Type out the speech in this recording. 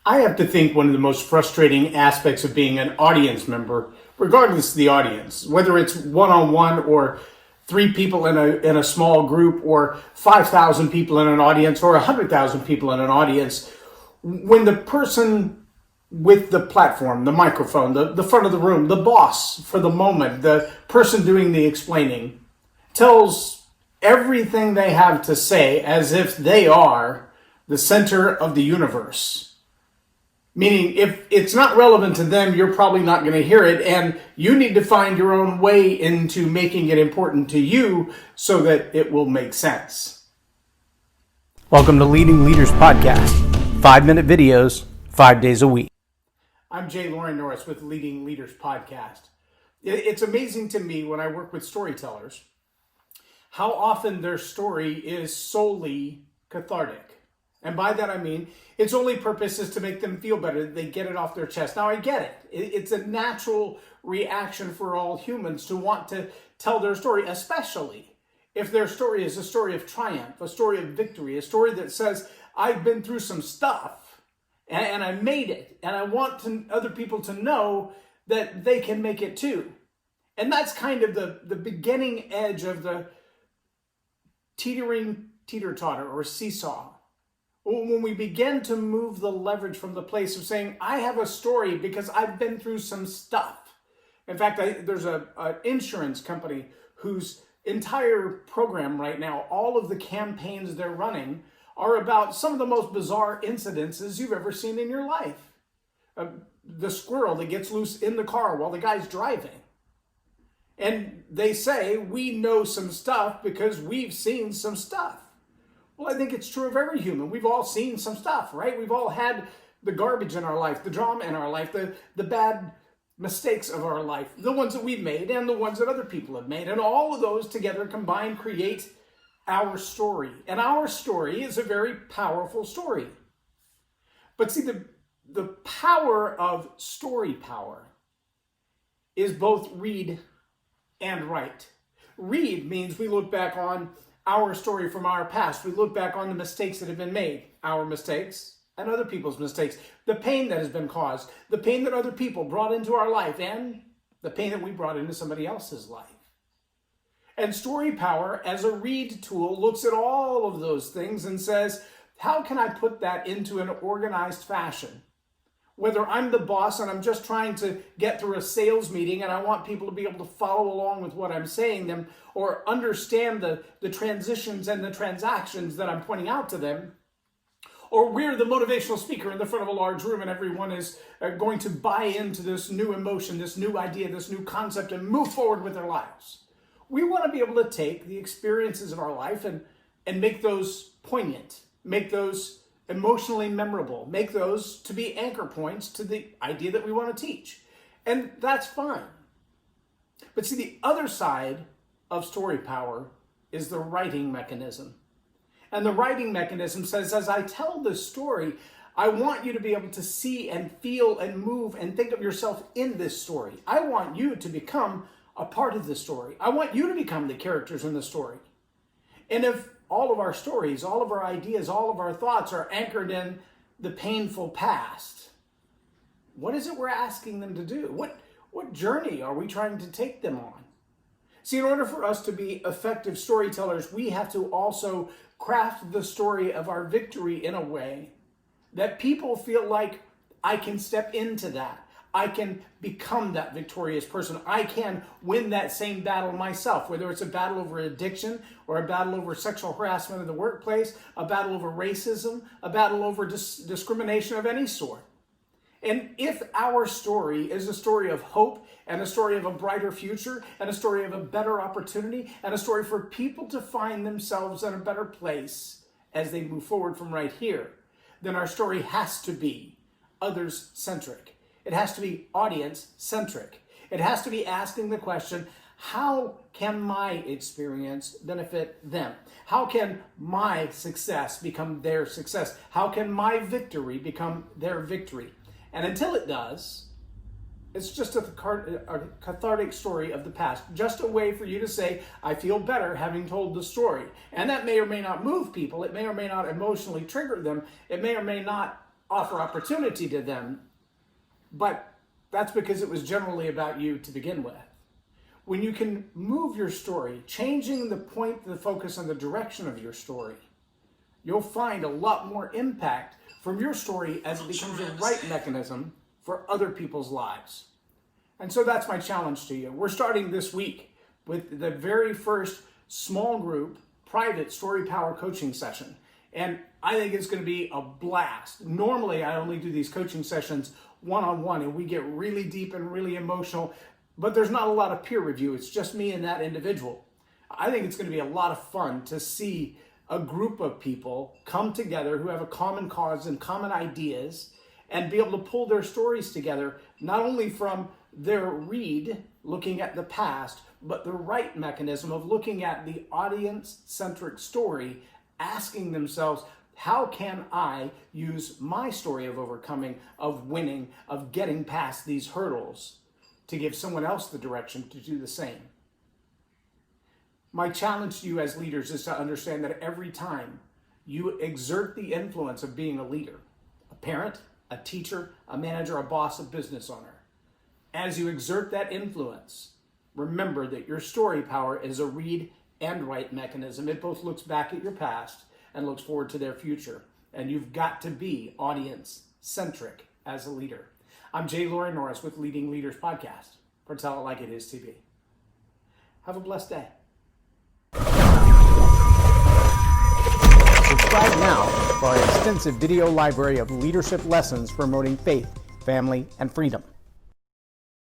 I have to think one of the most frustrating aspects of being an audience member, regardless of the audience, whether it's one-on-one or three people in a small group or 5,000 people in an audience or 100,000 people in an audience, when the person with the platform, the microphone, the front of the room, the boss for the moment, the person doing the explaining, tells everything they have to say as if they are the center of the universe. Meaning, if it's not relevant to them, you're probably not going to hear it, and you need to find your own way into making it important to you so that it will make sense. Welcome to Leading Leaders Podcast, 5-minute videos, 5 days a week. I'm Loren Norris with Leading Leaders Podcast. It's amazing to me when I work with storytellers how often their story is solely cathartic. And by that I mean, its only purpose is to make them feel better, that they get it off their chest. Now I get it. It's a natural reaction for all humans to want to tell their story, especially if their story is a story of triumph, a story of victory, a story that says, I've been through some stuff and I made it. And I want other people to know that they can make it too. And that's kind of the beginning edge of the teetering teeter-totter or seesaw. When we begin to move the leverage from the place of saying, I have a story because I've been through some stuff. In fact, there's an insurance company whose entire program right now, all of the campaigns they're running are about some of the most bizarre incidences you've ever seen in your life. The squirrel that gets loose in the car while the guy's driving. And they say, we know some stuff because we've seen some stuff. Well, I think it's true of every human. We've all seen some stuff, right? We've all had the garbage in our life, the drama in our life, the bad mistakes of our life, the ones that we've made and the ones that other people have made. And all of those together combined create our story. And our story is a very powerful story. But see, the power of story power is both read and write. Read means we look back on our story from our past. We look back on the mistakes that have been made, our mistakes and other people's mistakes, the pain that has been caused, the pain that other people brought into our life, and the pain that we brought into somebody else's life. And story power, as a read tool, looks at all of those things and says, how can I put that into an organized fashion? Whether I'm the boss and I'm just trying to get through a sales meeting and I want people to be able to follow along with what I'm saying them or understand the transitions and the transactions that I'm pointing out to them, or we're the motivational speaker in the front of a large room and everyone is going to buy into this new emotion, this new idea, this new concept and move forward with their lives. We want to be able to take the experiences of our life and make those poignant, make those emotionally memorable, make those to be anchor points to the idea that we want to teach. And that's fine. But see, the other side of story power is the writing mechanism. And the writing mechanism says, as I tell this story, I want you to be able to see and feel and move and think of yourself in this story. I want you to become a part of the story. I want you to become the characters in the story. And if all of our stories, all of our ideas, all of our thoughts are anchored in the painful past, what is it we're asking them to do? What journey are we trying to take them on? See, in order for us to be effective storytellers, we have to also craft the story of our victory in a way that people feel like, I can step into that. I can become that victorious person. I can win that same battle myself, whether it's a battle over addiction or a battle over sexual harassment in the workplace, a battle over racism, a battle over discrimination of any sort. And if our story is a story of hope and a story of a brighter future and a story of a better opportunity and a story for people to find themselves in a better place as they move forward from right here, then our story has to be others-centric. It has to be audience-centric. It has to be asking the question, how can my experience benefit them? How can my success become their success? How can my victory become their victory? And until it does, it's just a cathartic story of the past. Just a way for you to say, I feel better having told the story. And that may or may not move people. It may or may not emotionally trigger them. It may or may not offer opportunity to them, but that's because it was generally about you to begin with. When you can move your story, changing the point, the focus, and the direction of your story, you'll find a lot more impact from your story as it becomes a right mechanism for other people's lives. And so that's my challenge to you. We're starting this week with the very first small group, private StoryPower coaching session. And I think it's going to be a blast. Normally, I only do these coaching sessions one-on-one, and we get really deep and really emotional, but there's not a lot of peer review. It's just me and that individual. I think it's going to be a lot of fun to see a group of people come together who have a common cause and common ideas and be able to pull their stories together, not only from their read, looking at the past, but the right mechanism of looking at the audience-centric story, asking themselves, how can I use my story of overcoming, of winning, of getting past these hurdles to give someone else the direction to do the same? My challenge to you as leaders is to understand that every time you exert the influence of being a leader, a parent, a teacher, a manager, a boss, a business owner, as you exert that influence, remember that your story power is a read and write mechanism. It both looks back at your past and looks forward to their future. And you've got to be audience-centric as a leader. I'm Loren Norris with Leading Leaders Podcast for Tell It Like It Is TV. Have a blessed day. Subscribe now for our extensive video library of leadership lessons promoting faith, family, and freedom.